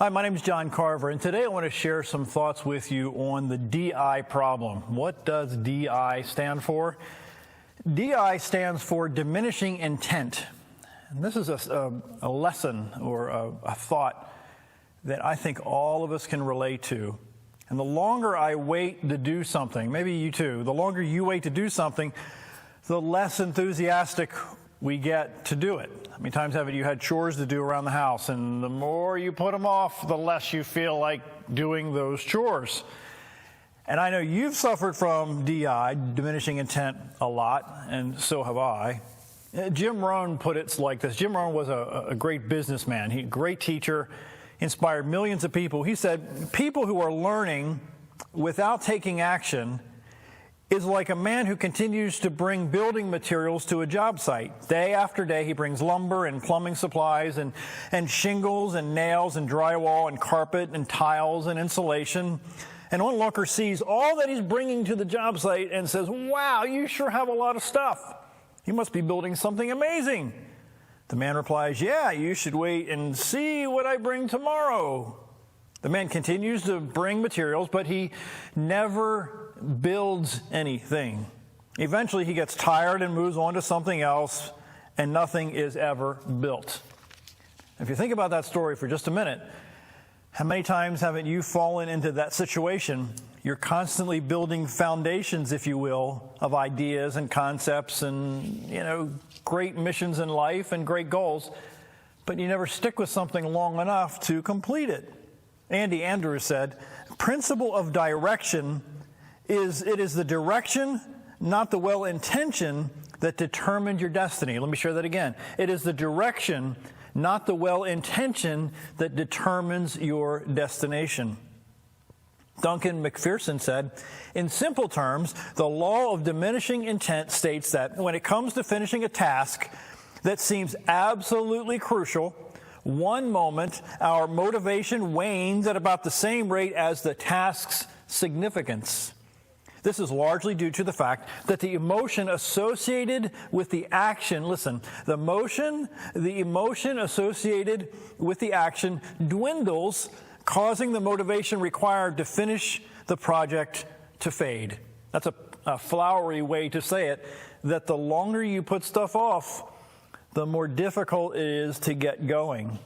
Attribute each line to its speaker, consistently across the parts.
Speaker 1: Hi, my name is John Carver, and today I want to share some thoughts with you on the DI problem. What does DI stand for? DI stands for diminishing intent. And this is a lesson or a thought that I think all of us can relate to. And the longer I wait to do something, maybe you too, the longer you wait to do something, the less enthusiastic we get to do it. How many times have you had chores to do around the house, and the more you put them off, the less you feel like doing those chores? And I know you've suffered from DI, diminishing intent, a lot, and so have I. Jim Rohn put it like this. Jim Rohn was a great businessman. He great teacher, inspired millions of people. He said, people who are learning without taking action is like a man who continues to bring building materials to a job site. Day after day, he brings lumber and plumbing supplies and shingles and nails and drywall and carpet and tiles and insulation. And onlooker sees all that he's bringing to the job site and says, wow, you sure have a lot of stuff. You must be building something amazing. The man replies, yeah, you should wait and see what I bring tomorrow. The man continues to bring materials, but he never builds anything. Eventually, he gets tired and moves on to something else, and nothing is ever built. If you think about that story for just a minute, how many times haven't you fallen into that situation? You're constantly building foundations, if you will, of ideas and concepts and, great missions in life and great goals, but you never stick with something long enough to complete it. Andy Andrews said, principle of direction is the direction, not the well-intention, that determined your destiny. Let me share that again. It is the direction, not the well-intention, that determines your destination. Duncan McPherson said, in simple terms, the law of diminishing intent states that when it comes to finishing a task that seems absolutely crucial, one moment our motivation wanes at about the same rate as the task's significance. This is largely due to the fact that the emotion associated with the action, listen, the emotion associated with the action dwindles, causing the motivation required to finish the project to fade. That's a flowery way to say it, that the longer you put stuff off, the more difficult it is to get going.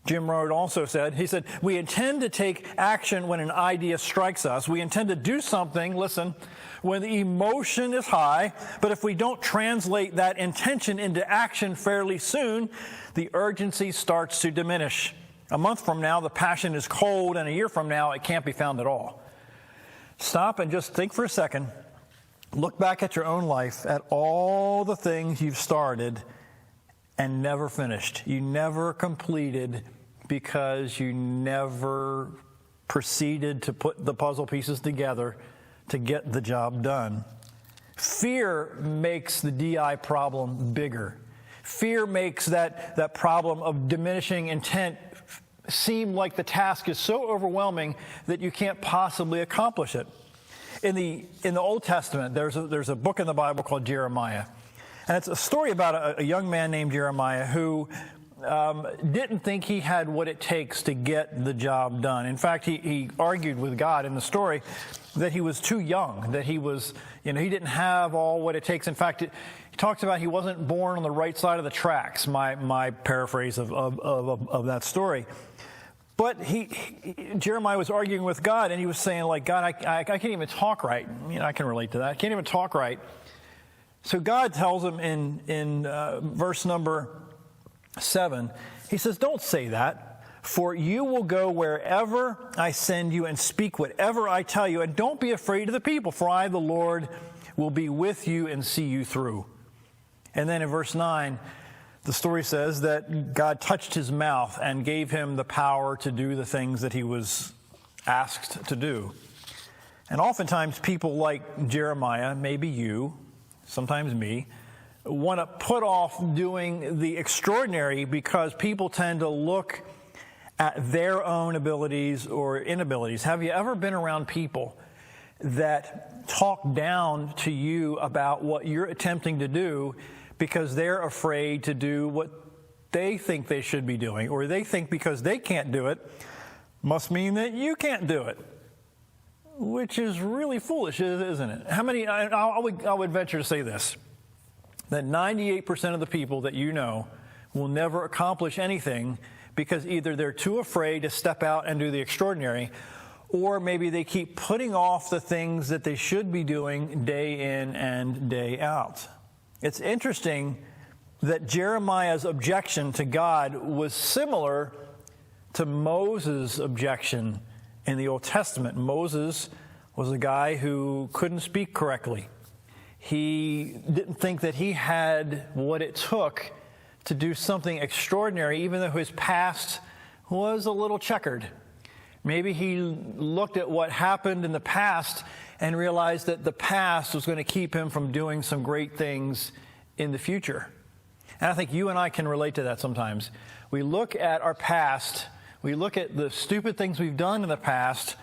Speaker 1: Jim Rohn also said, we intend to take action when an idea strikes us. We intend to do something, listen, when the emotion is high, but if we don't translate that intention into action fairly soon, the urgency starts to diminish. A month from now, the passion is cold, and a year from now, it can't be found at all. Stop and just think for a second. Look back at your own life, at all the things you've started and never finished. You never completed because you never proceeded to put the puzzle pieces together to get the job done. Fear makes the DI problem bigger. Fear makes that problem of diminishing intent seem like the task is so overwhelming that you can't possibly accomplish it. In the Old Testament, there's a book in the Bible called Jeremiah. And it's a story about a young man named Jeremiah who didn't think he had what it takes to get the job done. In fact, he argued with God in the story that he was too young, that he was, he didn't have all what it takes. In fact, he talks about he wasn't born on the right side of the tracks, my paraphrase of that story. But Jeremiah was arguing with God, and he was saying, like, God, I can't even talk right. I can relate to that. I can't even talk right. So God tells him in verse number 7, he says, don't say that, for you will go wherever I send you and speak whatever I tell you, and don't be afraid of the people, for I, the Lord, will be with you and see you through. And then in verse 9, the story says that God touched his mouth and gave him the power to do the things that he was asked to do. And oftentimes people like Jeremiah, maybe you, sometimes me, want to put off doing the extraordinary because people tend to look at their own abilities or inabilities. Have you ever been around people that talk down to you about what you're attempting to do because they're afraid to do what they think they should be doing, or they think because they can't do it, must mean that you can't do it, which is really foolish, isn't it? I would venture to say this, that 98% of the people that you know will never accomplish anything because either they're too afraid to step out and do the extraordinary, or maybe they keep putting off the things that they should be doing day in and day out. It's interesting that Jeremiah's objection to God was similar to Moses' objection in the Old Testament. Moses was a guy who couldn't speak correctly. He didn't think that he had what it took to do something extraordinary, even though his past was a little checkered. Maybe he looked at what happened in the past and realized that the past was going to keep him from doing some great things in the future. And I think you and I can relate to that sometimes. We look at our past, we look at the stupid things we've done in the past,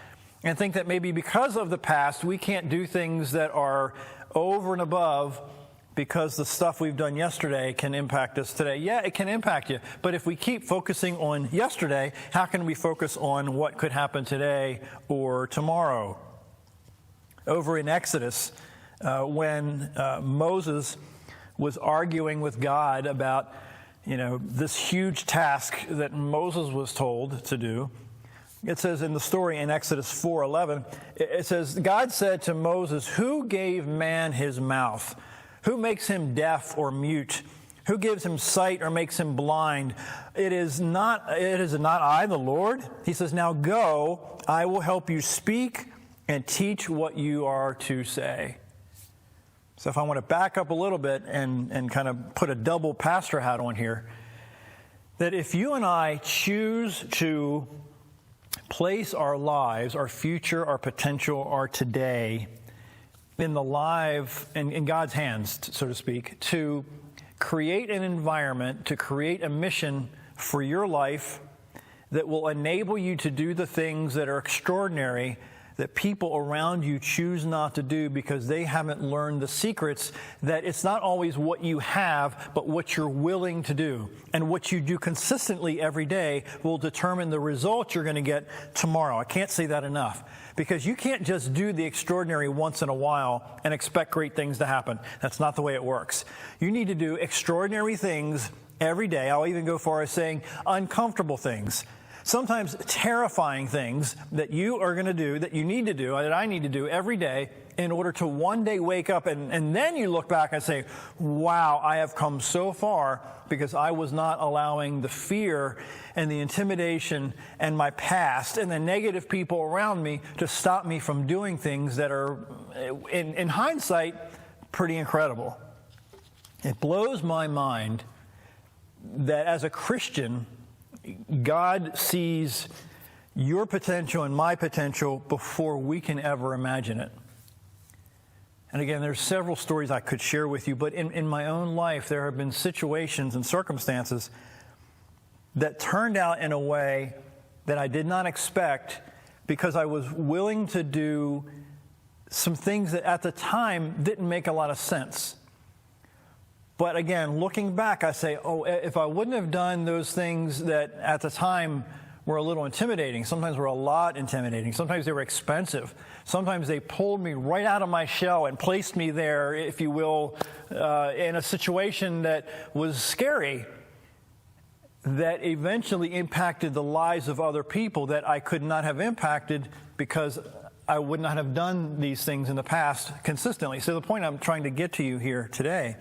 Speaker 1: and think that maybe because of the past, we can't do things that are over and above because the stuff we've done yesterday can impact us today. Yeah, it can impact you. But if we keep focusing on yesterday, how can we focus on what could happen today or tomorrow? Over in Exodus, when Moses was arguing with God about, this huge task that Moses was told to do, it says in the story in Exodus 4:11, it says, God said to Moses, "Who gave man his mouth? Who makes him deaf or mute? Who gives him sight or makes him blind? It is not I, the Lord?" He says, "Now go, I will help you speak and teach what you are to say." So if I want to back up a little bit and kind of put a double pastor hat on here, that if you and I choose to place our lives, our future, our potential, our today in God's hands, so to speak, to create an environment, to create a mission for your life that will enable you to do the things that are extraordinary that people around you choose not to do because they haven't learned the secrets, that it's not always what you have, but what you're willing to do. And what you do consistently every day will determine the result you're going to get tomorrow. I can't say that enough. Because you can't just do the extraordinary once in a while and expect great things to happen. That's not the way it works. You need to do extraordinary things every day. I'll even go far as saying uncomfortable things. Sometimes terrifying things that you are going to do, that you need to do, that I need to do every day in order to one day wake up and then you look back and say, wow, I have come so far because I was not allowing the fear and the intimidation and my past and the negative people around me to stop me from doing things that are, in hindsight, pretty incredible. It blows my mind that as a Christian, God sees your potential and my potential before we can ever imagine it. And again, there's several stories I could share with you, but in my own life, there have been situations and circumstances that turned out in a way that I did not expect because I was willing to do some things that at the time didn't make a lot of sense. But again, looking back, I say, if I wouldn't have done those things that at the time were a little intimidating, sometimes were a lot intimidating, sometimes they were expensive, sometimes they pulled me right out of my shell and placed me there, if you will, in a situation that was scary, that eventually impacted the lives of other people that I could not have impacted because I would not have done these things in the past consistently. So the point I'm trying to get to you here today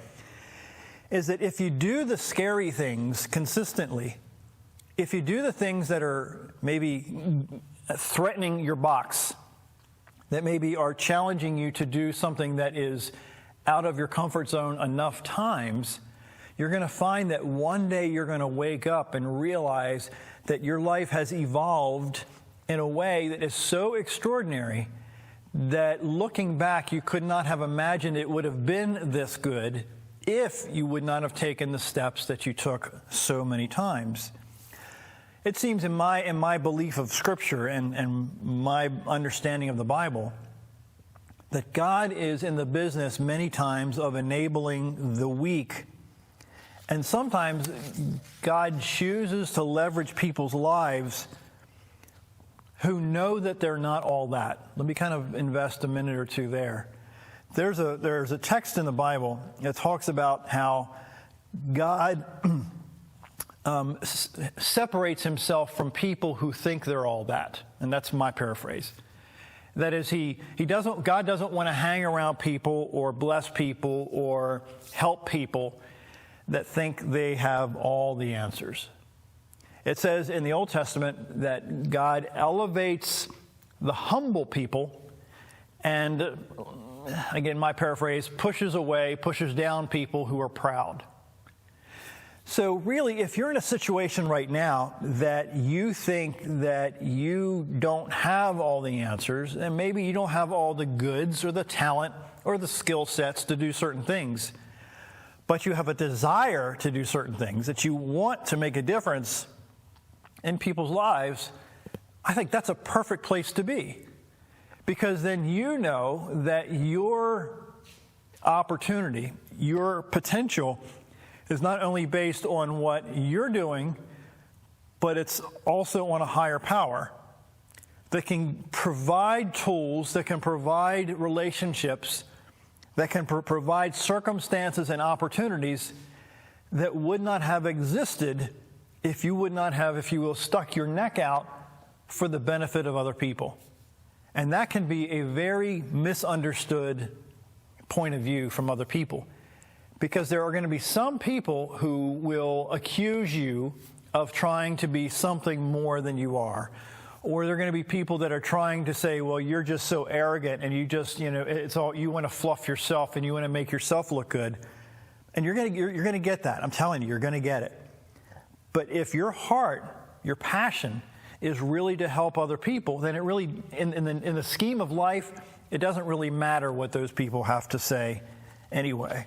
Speaker 1: is that if you do the scary things consistently, if you do the things that are maybe threatening your box, that maybe are challenging you to do something that is out of your comfort zone enough times, you're going to find that one day you're going to wake up and realize that your life has evolved in a way that is so extraordinary that looking back, you could not have imagined it would have been this good if you would not have taken the steps that you took so many times. It seems in my belief of Scripture and my understanding of the Bible that God is in the business many times of enabling the weak. And sometimes God chooses to leverage people's lives who know that they're not all that. Let me kind of invest a minute or two there. There's a text in the Bible that talks about how God separates himself from people who think they're all that. And that's my paraphrase. That is, God doesn't want to hang around people or bless people or help people that think they have all the answers. It says in the Old Testament that God elevates the humble people and, again, my paraphrase, pushes down people who are proud. So really, if you're in a situation right now that you think that you don't have all the answers, and maybe you don't have all the goods or the talent or the skill sets to do certain things, but you have a desire to do certain things, that you want to make a difference in people's lives, I think that's a perfect place to be. Because then you know that your opportunity, your potential, is not only based on what you're doing, but it's also on a higher power that can provide tools, that can provide relationships, that can provide circumstances and opportunities that would not have existed if you would not have, if you will, stuck your neck out for the benefit of other people. And that can be a very misunderstood point of view from other people. Because there are going to be some people who will accuse you of trying to be something more than you are. Or there are going to be people that are trying to say, well, you're just so arrogant and you just, it's all, you want to fluff yourself and you want to make yourself look good. And you're going to get that. I'm telling you, you're going to get it. But if your heart, your passion is really to help other people, then it really, in the scheme of life, it doesn't really matter what those people have to say anyway.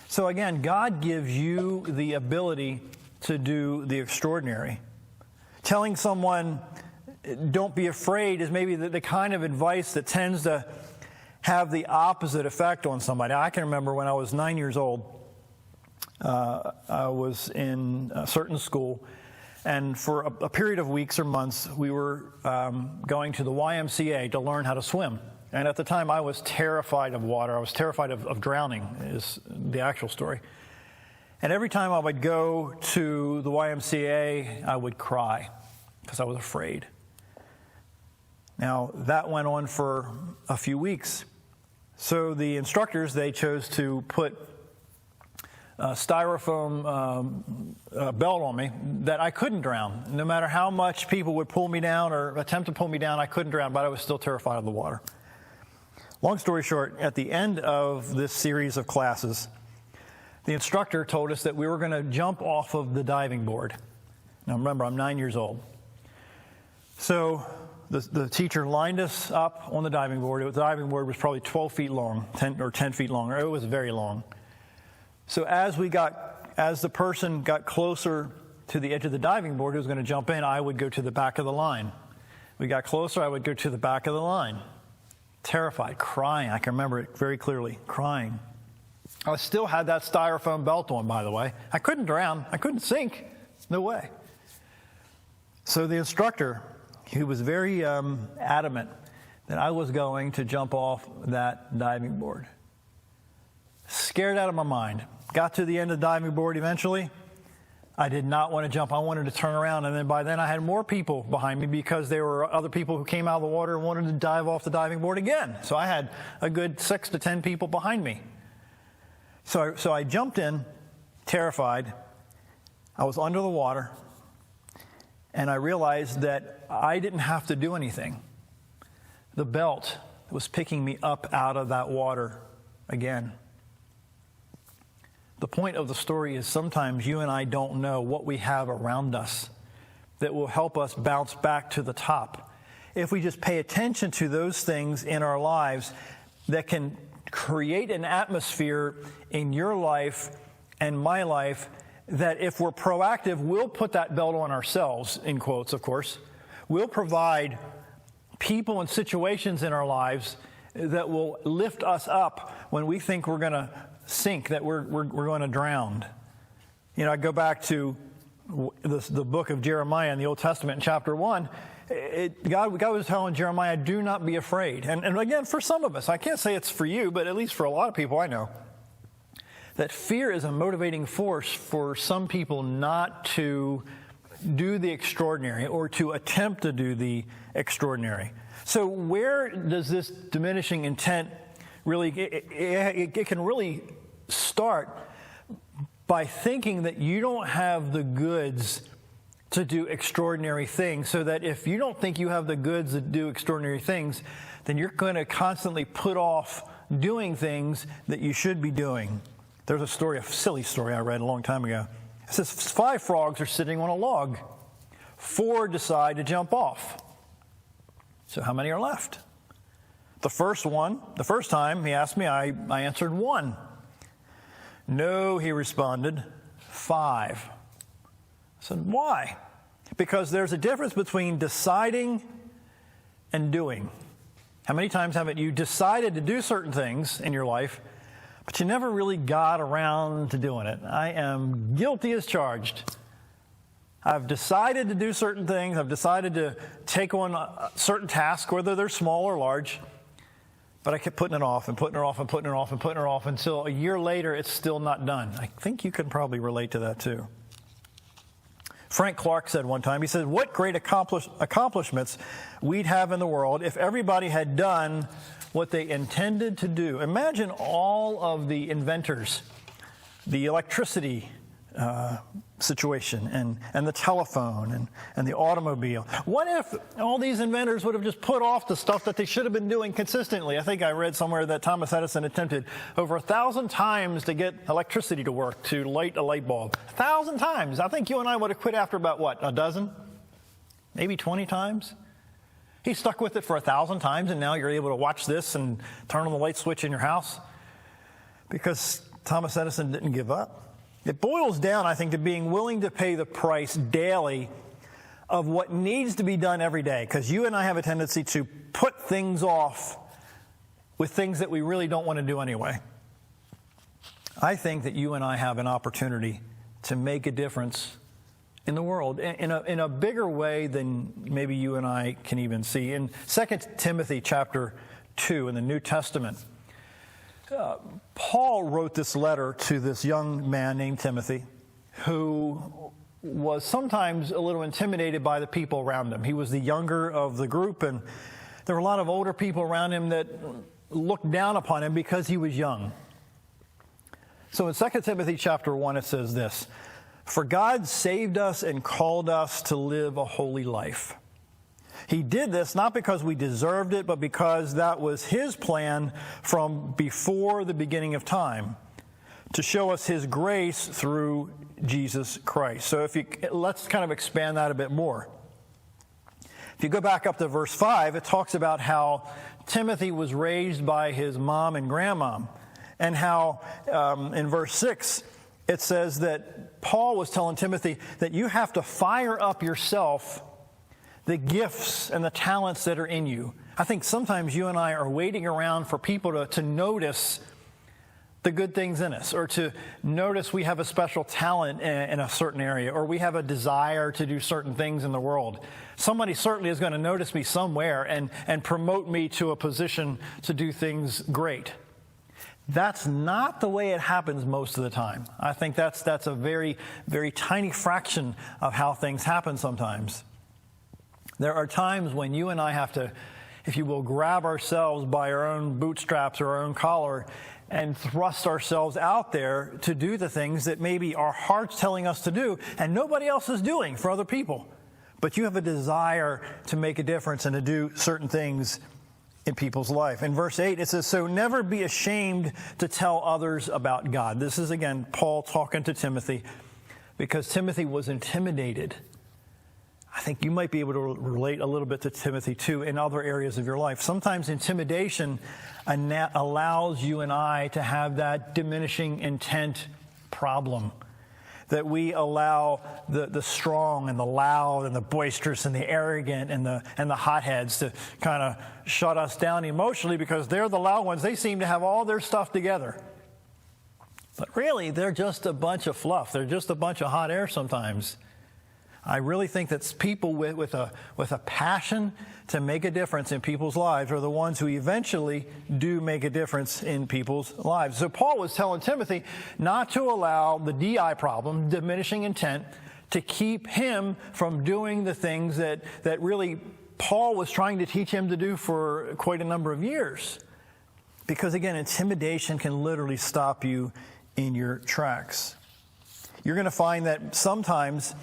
Speaker 1: So again, God gives you the ability to do the extraordinary. Telling someone, don't be afraid, is maybe the kind of advice that tends to have the opposite effect on somebody. I can remember when I was 9 years old, I was in a certain school, and for a period of weeks or months, we were going to the YMCA to learn how to swim. And at the time, I was terrified of water. I was terrified of drowning, is the actual story. And every time I would go to the YMCA, I would cry because I was afraid. Now, that went on for a few weeks. So the instructors, they chose to put a styrofoam belt on me that I couldn't drown. No matter how much people would pull me down or attempt to pull me down, I couldn't drown, but I was still terrified of the water. Long story short, at the end of this series of classes, the instructor told us that we were going to jump off of the diving board. Now remember, I'm 9 years old. So the teacher lined us up on the diving board. The diving board was probably 12 feet long, 10 feet long. It was very long. So as the person got closer to the edge of the diving board who was going to jump in, I would go to the back of the line. We got closer, I would go to the back of the line. Terrified, crying. I can remember it very clearly, crying. I still had that styrofoam belt on, by the way. I couldn't drown. I couldn't sink. No way. So the instructor, he was very adamant that I was going to jump off that diving board. Scared out of my mind. Got to the end of the diving board eventually. I did not want to jump. I wanted to turn around. And then by then I had more people behind me because there were other people who came out of the water and wanted to dive off the diving board again. So I had a good 6 to 10 people behind me. So I jumped in, terrified. I was under the water. And I realized that I didn't have to do anything. The belt was picking me up out of that water again. The point of the story is sometimes you and I don't know what we have around us that will help us bounce back to the top. If we just pay attention to those things in our lives that can create an atmosphere in your life and my life that if we're proactive, we'll put that belt on ourselves, in quotes, of course. We'll provide people and situations in our lives that will lift us up when we think we're going to sink, that we're going to drown. I go back to the book of Jeremiah in the Old Testament in chapter 1. God was telling Jeremiah, do not be afraid. And again, for some of us, I can't say it's for you, but at least for a lot of people I know, that fear is a motivating force for some people not to do the extraordinary or to attempt to do the extraordinary. So where does this diminishing intent really, it can really start by thinking that you don't have the goods to do extraordinary things, so that if you don't think you have the goods to do extraordinary things, then you're going to constantly put off doing things that you should be doing. There's a silly story I read a long time ago. It says 5 frogs are sitting on a log. 4 decide to jump off. So how many are left? The first time he asked me, I answered 1. No, he responded, 5. I said, why? Because there's a difference between deciding and doing. How many times haven't you decided to do certain things in your life, but you never really got around to doing it? I am guilty as charged. I've decided to do certain things. I've decided to take on a certain task, whether they're small or large, but I kept putting it off and putting it off and putting it off and putting it off until a year later it's still not done. I think you can probably relate to that too. Frank Clark said one time, he said, what great accomplishments we'd have in the world if everybody had done what they intended to do. Imagine all of the inventors, the electricity situation and the telephone and the automobile. What if all these inventors would have just put off the stuff that they should have been doing consistently? I think I read somewhere that Thomas Edison attempted over 1,000 times to get electricity to work, to light a light bulb. 1,000 times. I think you and I would have quit after about, what, a dozen? Maybe 20 times? He stuck with it for 1,000 times, and now you're able to watch this and turn on the light switch in your house because Thomas Edison didn't give up. It boils down, I think, to being willing to pay the price daily of what needs to be done every day, because you and I have a tendency to put things off with things that we really don't want to do anyway. I think that you and I have an opportunity to make a difference in the world in a bigger way than maybe you and I can even see. In 2 Timothy chapter 2 in the New Testament, Paul wrote this letter to this young man named Timothy, who was sometimes a little intimidated by the people around him. He was the younger of the group, and there were a lot of older people around him that looked down upon him because he was young. So in 2 Timothy chapter 1, it says this, "For God saved us and called us to live a holy life. He did this not because we deserved it, but because that was His plan from before the beginning of time, to show us His grace through Jesus Christ." So let's kind of expand that a bit more. If you go back up to verse 5, it talks about how Timothy was raised by his mom and grandmom, and how in verse 6, it says that Paul was telling Timothy that you have to fire up yourself the gifts and the talents that are in you. I think sometimes you and I are waiting around for people to notice the good things in us, or to notice we have a special talent in a certain area, or we have a desire to do certain things in the world. Somebody certainly is going to notice me somewhere and promote me to a position to do things great. That's not the way it happens most of the time. I think that's a very, very tiny fraction of how things happen sometimes. There are times when you and I have to, if you will, grab ourselves by our own bootstraps or our own collar and thrust ourselves out there to do the things that maybe our heart's telling us to do and nobody else is doing for other people. But you have a desire to make a difference and to do certain things in people's life. In verse 8, it says, "So never be ashamed to tell others about God." This is, again, Paul talking to Timothy, because Timothy was intimidated. I think you might be able to relate a little bit to Timothy, too, in other areas of your life. Sometimes intimidation allows you and I to have that diminishing intent problem, that we allow the strong and the loud and the boisterous and the arrogant and the hotheads to kind of shut us down emotionally, because they're the loud ones. They seem to have all their stuff together. But really, they're just a bunch of fluff. They're just a bunch of hot air sometimes. I really think that people with a passion to make a difference in people's lives are the ones who eventually do make a difference in people's lives. So Paul was telling Timothy not to allow the DI problem, diminishing intent, to keep him from doing the things that really Paul was trying to teach him to do for quite a number of years. Because again, intimidation can literally stop you in your tracks. You're going to find that sometimes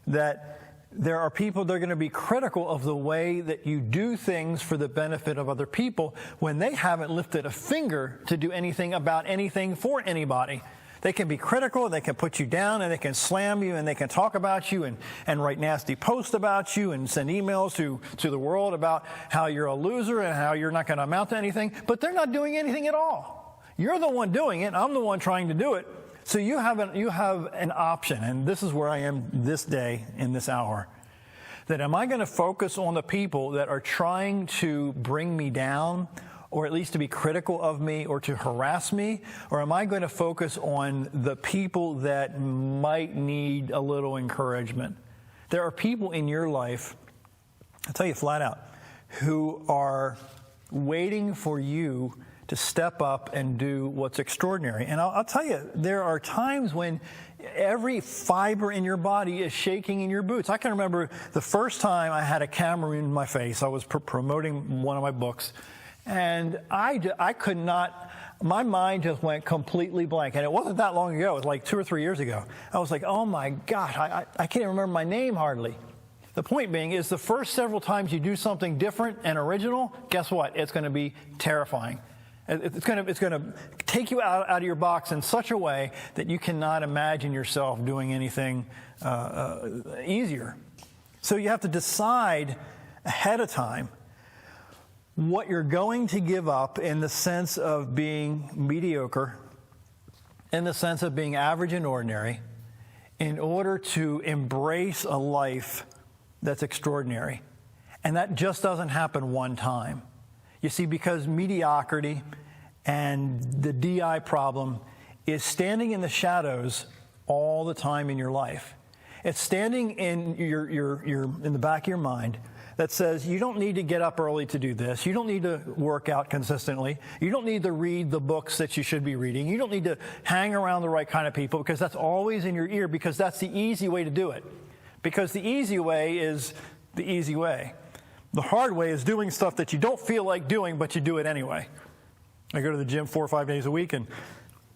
Speaker 1: that there are people that are going to be critical of the way that you do things for the benefit of other people when they haven't lifted a finger to do anything about anything for anybody. They can be critical, they can put you down, and they can slam you, and they can talk about you and write nasty posts about you and send emails to the world about how you're a loser and how you're not going to amount to anything, but they're not doing anything at all. You're the one doing it. I'm the one trying to do it. So you have an option, and this is where I am this day in this hour, that am I going to focus on the people that are trying to bring me down, or at least to be critical of me or to harass me, or am I going to focus on the people that might need a little encouragement? There are people in your life, I'll tell you flat out, who are waiting for you to step up and do what's extraordinary. And I'll tell you, there are times when every fiber in your body is shaking in your boots. I can remember the first time I had a camera in my face. I was promoting one of my books, and I could not, my mind just went completely blank. And it wasn't that long ago. It was like 2 or 3 years ago. I was like, oh my gosh, I can't even remember my name hardly. The point being is the first several times you do something different and original, guess what? It's going to be terrifying. It's going to take you out of your box in such a way that you cannot imagine yourself doing anything easier. So you have to decide ahead of time what you're going to give up in the sense of being mediocre, in the sense of being average and ordinary, in order to embrace a life that's extraordinary. And that just doesn't happen one time. You see, because mediocrity and the DI problem is standing in the shadows all the time in your life. It's standing in your in the back of your mind that says you don't need to get up early to do this. You don't need to work out consistently. You don't need to read the books that you should be reading. You don't need to hang around the right kind of people, because that's always in your ear, because that's the easy way to do it. Because the easy way is the easy way. The hard way is doing stuff that you don't feel like doing, but you do it anyway. I go to the gym 4 or 5 days a week, and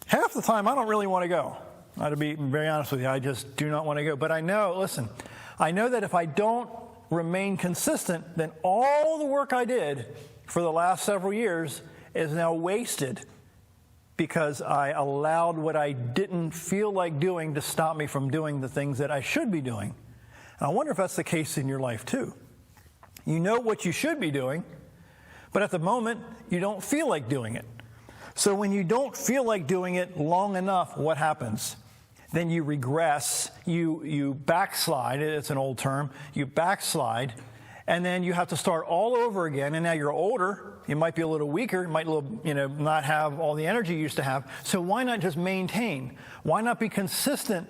Speaker 1: half the time I don't really want to go. To be very honest with you, I just do not want to go. But I know that if I don't remain consistent, then all the work I did for the last several years is now wasted because I allowed what I didn't feel like doing to stop me from doing the things that I should be doing. And I wonder if that's the case in your life too. You know what you should be doing, but at the moment, you don't feel like doing it. So when you don't feel like doing it long enough, what happens? Then you regress, you backslide, it's an old term, you backslide, and then you have to start all over again, and now you're older, you might be a little weaker, you might not have all the energy you used to have, so why not just maintain? Why not be consistent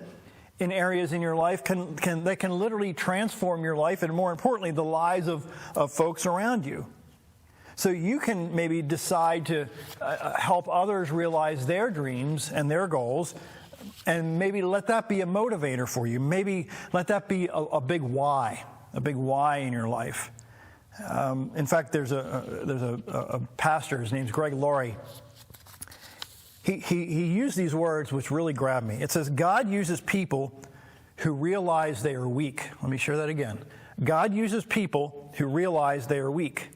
Speaker 1: in areas in your life that can literally transform your life, and more importantly, the lives of folks around you? So you can maybe decide to help others realize their dreams and their goals, and maybe let that be a motivator for you. Maybe let that be a big why in your life. In fact, there's a pastor, his name's Greg Laurie. He used these words which really grabbed me. It says, God uses people who realize they are weak. Let me share that again. God uses people who realize they are weak.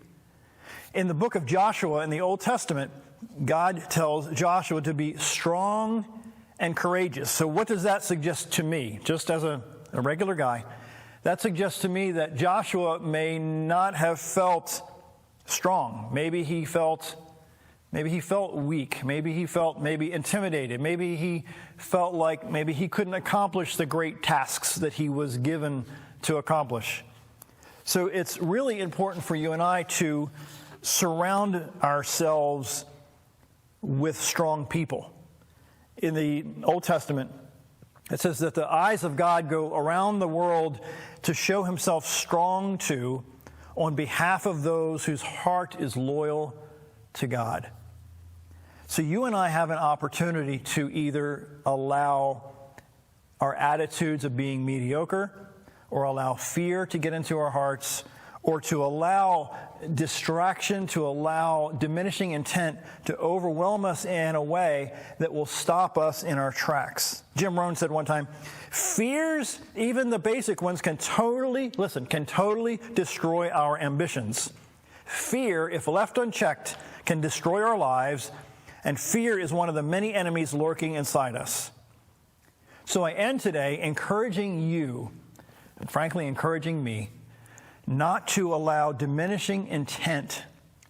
Speaker 1: In the book of Joshua in the Old Testament, God tells Joshua to be strong and courageous. So what does that suggest to me, just as a regular guy? That suggests to me that Joshua may not have felt strong. Maybe he felt weak. Maybe he felt intimidated. Maybe he felt like maybe he couldn't accomplish the great tasks that he was given to accomplish. So it's really important for you and I to surround ourselves with strong people. In the Old Testament, It says that the eyes of God go around the world to show himself strong to on behalf of those whose heart is loyal to God. So you and I have an opportunity to either allow our attitudes of being mediocre, or allow fear to get into our hearts, or to allow distraction, to allow diminishing intent to overwhelm us in a way that will stop us in our tracks. Jim Rohn said one time, fears, even the basic ones, can totally destroy our ambitions. Fear, if left unchecked, can destroy our lives, and fear is one of the many enemies lurking inside us. So I end today encouraging you, and frankly encouraging me, not to allow diminishing intent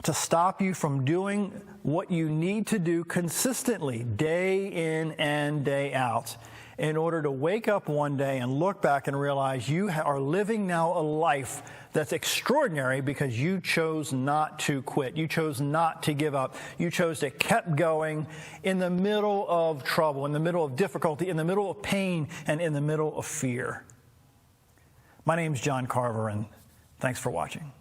Speaker 1: to stop you from doing what you need to do consistently, day in and day out, in order to wake up one day and look back and realize you are living now a life that's extraordinary because you chose not to quit. You chose not to give up. You chose to keep going in the middle of trouble, in the middle of difficulty, in the middle of pain, and in the middle of fear. My name's John Carver, and thanks for watching.